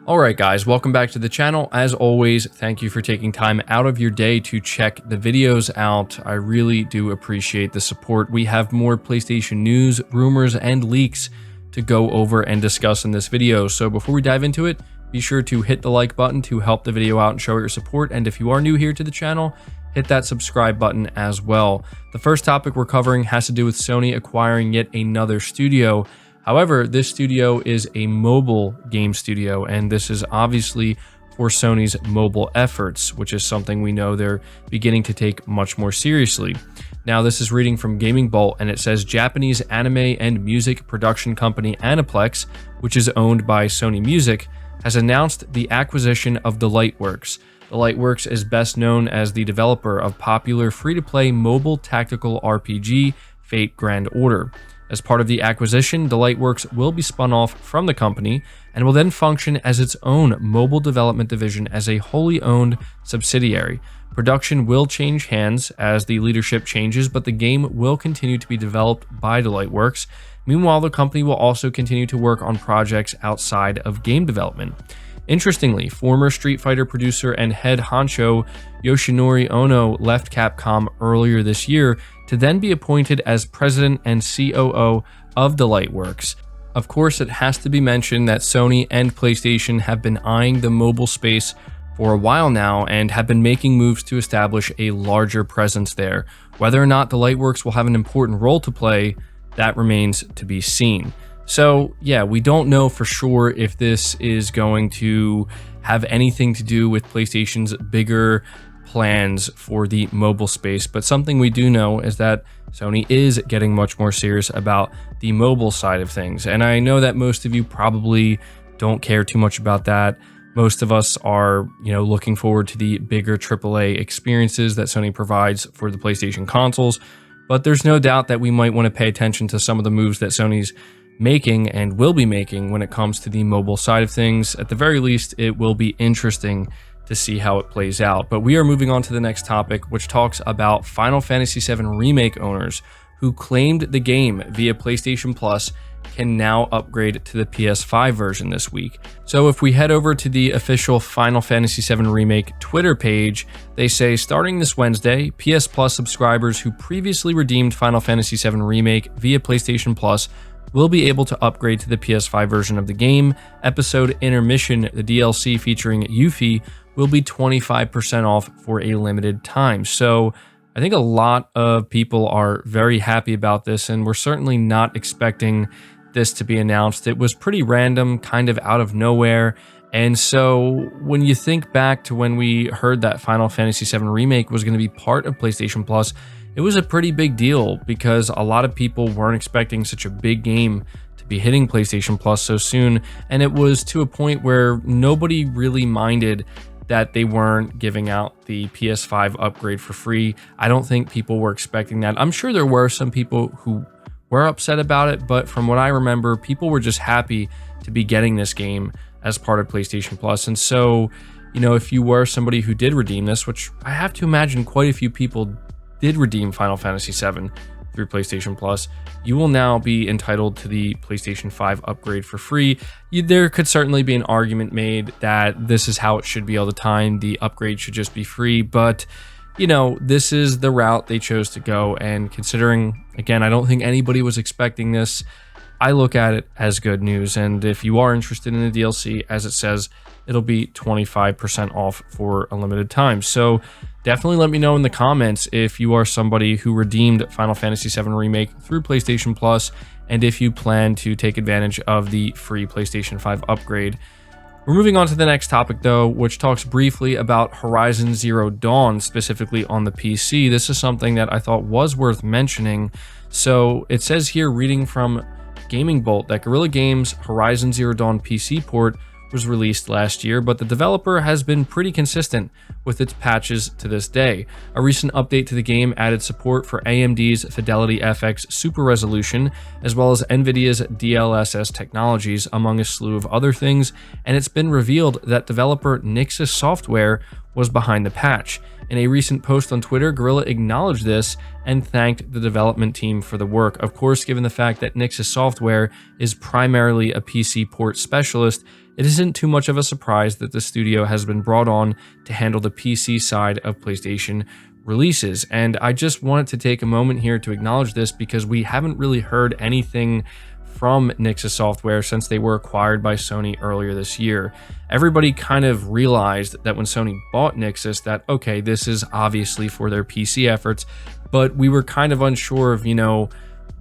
Alright guys, welcome back to the channel. As always, thank you for taking time out of your day to check the videos out. I really do appreciate the support. We have more PlayStation news, rumors, and leaks to go over and discuss in this video. So before we dive into it, be sure to hit the like button to help the video out and show your support. And if you are new here to the channel, hit that subscribe button as well. The first topic we're covering has to do with Sony acquiring yet another studio. However, this studio is a mobile game studio, and this is obviously for Sony's mobile efforts, which is something we know they're beginning to take much more seriously. Now, this is reading from Gaming Bolt, and it says Japanese anime and music production company Aniplex, which is owned by Sony Music, has announced the acquisition of Delightworks. Delightworks is best known as the developer of popular free-to-play mobile tactical RPG Fate Grand Order. As part of the acquisition, Delightworks will be spun off from the company and will then function as its own mobile development division as a wholly owned subsidiary. Production will change hands as the leadership changes, but the game will continue to be developed by Delightworks. Meanwhile, the company will also continue to work on projects outside of game development. Interestingly, former Street Fighter producer and head honcho Yoshinori Ono left Capcom earlier this year to then be appointed as president and COO of Delightworks. Of course, it has to be mentioned that Sony and PlayStation have been eyeing the mobile space for a while now and have been making moves to establish a larger presence there. Whether or not Delightworks will have an important role to play, that remains to be seen. So yeah, we don't know for sure if this is going to have anything to do with PlayStation's bigger plans for the mobile space, but something we do know is that Sony is getting much more serious about the mobile side of things. And I know that most of you probably don't care too much about that. Most of us are, looking forward to the bigger AAA experiences that Sony provides for the PlayStation consoles, but there's no doubt that we might want to pay attention to some of the moves that Sony's making and will be making when it comes to the mobile side of things. At the very least, it will be interesting to see how it plays out. But we are moving on to the next topic, which talks about Final Fantasy VII Remake owners who claimed the game via PlayStation Plus can now upgrade to the PS5 version this week. So if we head over to the official Final Fantasy VII Remake Twitter page, they say starting this Wednesday, PS Plus subscribers who previously redeemed Final Fantasy VII Remake via PlayStation Plus will be able to upgrade to the PS5 version of the game. Episode Intermission, the DLC featuring Yuffie, will be 25% off for a limited time. So I think a lot of people are very happy about this, and we're certainly not expecting this to be announced. It was pretty random, kind of out of nowhere. And so when you think back to when we heard that Final Fantasy VII Remake was going to be part of PlayStation Plus, it was a pretty big deal because a lot of people weren't expecting such a big game to be hitting PlayStation Plus so soon. And it was to a point where nobody really minded that they weren't giving out the PS5 upgrade for free. I don't think people were expecting that. I'm sure there were some people who were upset about it, but from what I remember, people were just happy to be getting this game as part of PlayStation Plus. And so, if you were somebody who did redeem this, which I have to imagine quite a few people did redeem Final Fantasy VII through PlayStation Plus, you will now be entitled to the PlayStation 5 upgrade for free. There could certainly be an argument made that this is how it should be all the time. The upgrade should just be free, but this is the route they chose to go. And considering, again, I don't think anybody was expecting this, I look at it as good news. And if you are interested in the DLC, as it says, it'll be 25% off for a limited time. So definitely let me know in the comments if you are somebody who redeemed Final Fantasy VII Remake through PlayStation Plus, and if you plan to take advantage of the free PlayStation 5 upgrade. We're moving on to the next topic though, which talks briefly about Horizon Zero Dawn, specifically on the PC. This is something that I thought was worth mentioning. So it says here, reading from Gaming Bolt, that Guerrilla Games' Horizon Zero Dawn PC port was released last year, but the developer has been pretty consistent with its patches to this day. A recent update to the game added support for AMD's Fidelity FX Super Resolution, as well as NVIDIA's DLSS technologies, among a slew of other things, and it's been revealed that developer Nixxes Software was behind the patch. In a recent post on Twitter, Guerrilla acknowledged this and thanked the development team for the work. Of course, given the fact that Nixxes Software is primarily a PC port specialist, it isn't too much of a surprise that the studio has been brought on to handle the PC side of PlayStation releases. And I just wanted to take a moment here to acknowledge this because we haven't really heard anything from Nixxes Software since they were acquired by Sony earlier this year. Everybody kind of realized that when Sony bought Nixxes that, okay, this is obviously for their PC efforts, but we were kind of unsure of,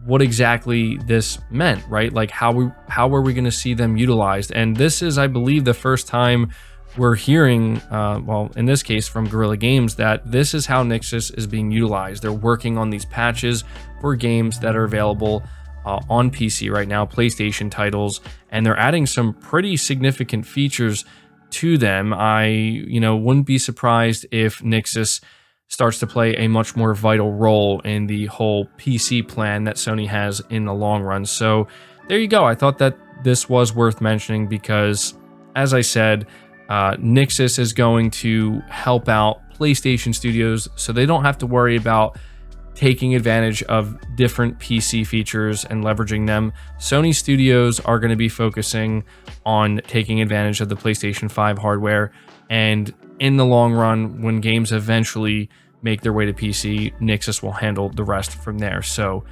what exactly this meant, right? Like how were we going to see them utilized? And this is, I believe, the first time we're hearing, well, in this case from Guerrilla Games, that this is how Nixxes is being utilized. They're working on these patches for games that are available on PC right now, PlayStation titles, and they're adding some pretty significant features to them. I, wouldn't be surprised if Nixxes starts to play a much more vital role in the whole PC plan that Sony has in the long run. So there you go. I thought that this was worth mentioning because, as I said, Nixxes is going to help out PlayStation studios so they don't have to worry about taking advantage of different PC features and leveraging them. Sony studios are going to be focusing on taking advantage of the PlayStation 5 hardware, and in the long run, when games eventually make their way to PC, Nixxes will handle the rest from there. So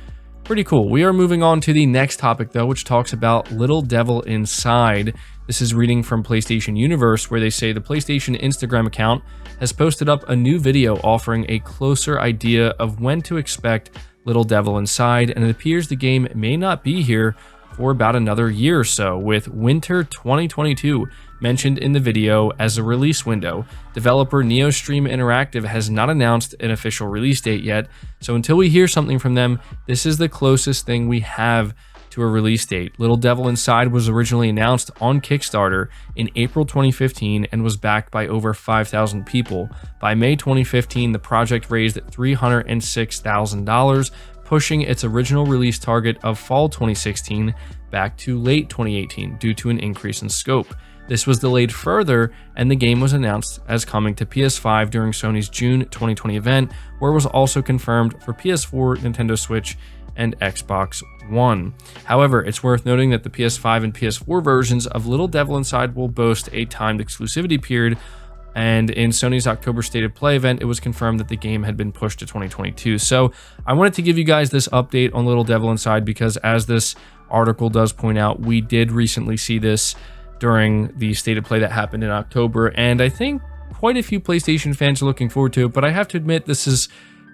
pretty cool. We are moving on to the next topic though, which talks about Little Devil Inside. This is reading from PlayStation Universe, where they say the PlayStation Instagram account has posted up a new video offering a closer idea of when to expect Little Devil Inside, and it appears the game may not be here for about another year or so, with winter 2022 mentioned in the video as a release window. Developer NeoStream Interactive has not announced an official release date yet, so until we hear something from them, this is the closest thing we have to a release date. Little Devil Inside was originally announced on Kickstarter in April 2015 and was backed by over 5,000 people. By May 2015, the project raised $306,000, pushing its original release target of fall 2016 back to late 2018 due to an increase in scope. This was delayed further, and the game was announced as coming to PS5 during Sony's June 2020 event, where it was also confirmed for PS4, Nintendo Switch, and Xbox One. However, it's worth noting that the PS5 and PS4 versions of Little Devil Inside will boast a timed exclusivity period, and in Sony's October State of Play event, it was confirmed that the game had been pushed to 2022. So I wanted to give you guys this update on Little Devil Inside because, as this article does point out, we did recently see this during the State of Play that happened in October, and I think quite a few PlayStation fans are looking forward to it, but I have to admit this is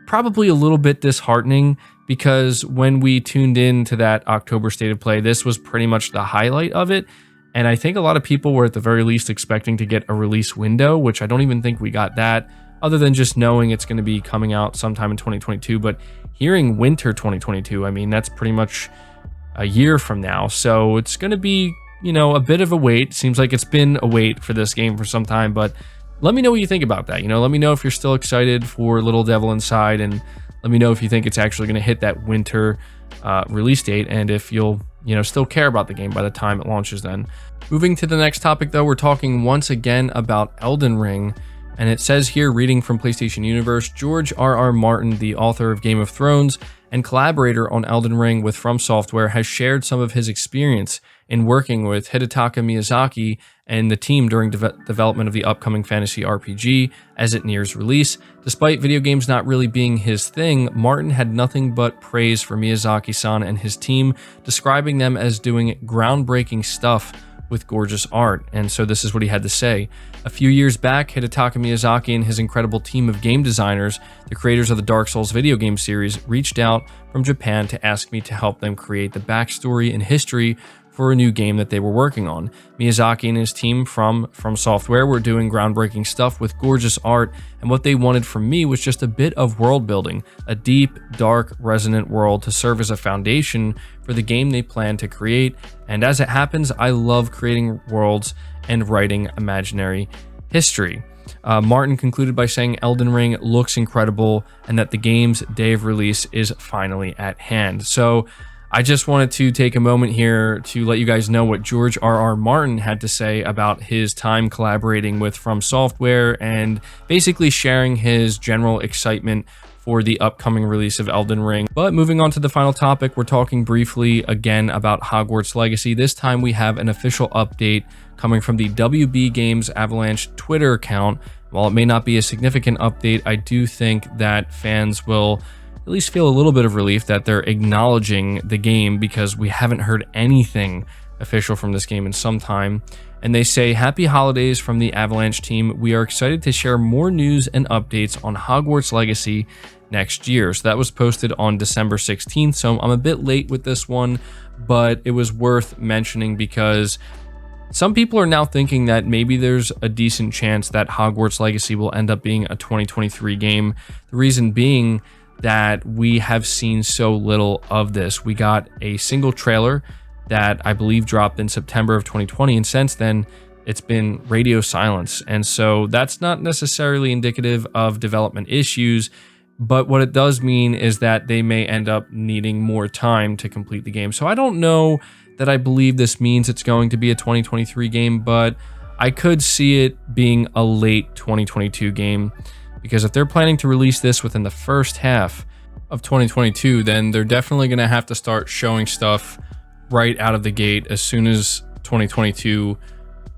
probably a little bit disheartening because when we tuned in to that October State of Play, this was pretty much the highlight of it. And I think a lot of people were at the very least expecting to get a release window, which I don't even think we got that, other than just knowing it's going to be coming out sometime in 2022. But hearing winter 2022, I mean, that's pretty much a year from now. So it's going to be, a bit of a wait. Seems like it's been a wait for this game for some time, but let me know what you think about that. Let me know if you're still excited for Little Devil Inside, and let me know if you think it's actually going to hit that winter release date, and if you'll still care about the game by the time it launches then. Moving to the next topic though, we're talking once again about Elden Ring, and it says here, reading from PlayStation Universe, George R.R. Martin, the author of Game of Thrones and collaborator on Elden Ring with Fromsoftware, has shared some of his experience in working with Hidetaka Miyazaki and the team during development of the upcoming fantasy RPG as it nears release. Despite video games not really being his thing, Martin had nothing but praise for Miyazaki-san and his team, describing them as doing groundbreaking stuff with gorgeous art. And so this is what he had to say. A few years back, Hidetaka Miyazaki and his incredible team of game designers, the creators of the Dark Souls video game series, reached out from Japan to ask me to help them create the backstory and history for a new game that they were working on. Miyazaki and his team from Fromsoftware were doing groundbreaking stuff with gorgeous art, and what they wanted from me was just a bit of world building, a deep, dark, resonant world to serve as a foundation for the game they plan to create. And as it happens, I love creating worlds and writing imaginary history. Martin concluded by saying Elden Ring looks incredible and that the game's day of release is finally at hand. So I just wanted to take a moment here to let you guys know what George R.R. Martin had to say about his time collaborating with Fromsoftware and basically sharing his general excitement for the upcoming release of Elden Ring. But moving on to the final topic, we're talking briefly again about Hogwarts Legacy. This time we have an official update coming from the WB Games Avalanche Twitter account. While it may not be a significant update, I do think that fans will at least feel a little bit of relief that they're acknowledging the game, because we haven't heard anything official from this game in some time. And they say, "Happy holidays from the Avalanche team. We are excited to share more news and updates on Hogwarts Legacy next year." So that was posted on December 16th. So I'm a bit late with this one, but it was worth mentioning because some people are now thinking that maybe there's a decent chance that Hogwarts Legacy will end up being a 2023 game. The reason being that we have seen so little of this. We got a single trailer that I believe dropped in September of 2020, and since then it's been radio silence. And so that's not necessarily indicative of development issues, but what it does mean is that they may end up needing more time to complete the game. So I don't know that I believe this means it's going to be a 2023 game, but I could see it being a late 2022 game, because if they're planning to release this within the first half of 2022, then they're definitely going to have to start showing stuff right out of the gate. As soon as 2022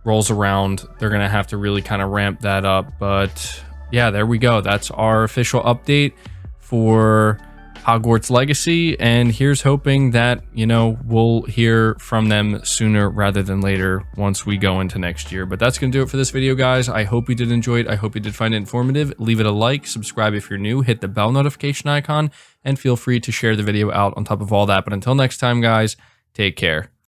rolls around, they're going to have to really kind of ramp that up. But yeah, there we go. That's our official update for Hogwarts Legacy, and here's hoping that, you know, we'll hear from them sooner rather than later once we go into next year. But that's going to do it for this video, guys. I hope you did enjoy it. I hope you did find it informative. Leave it a like, subscribe if you're new, hit the bell notification icon, and feel free to share the video out on top of all that. But until next time, guys, take care.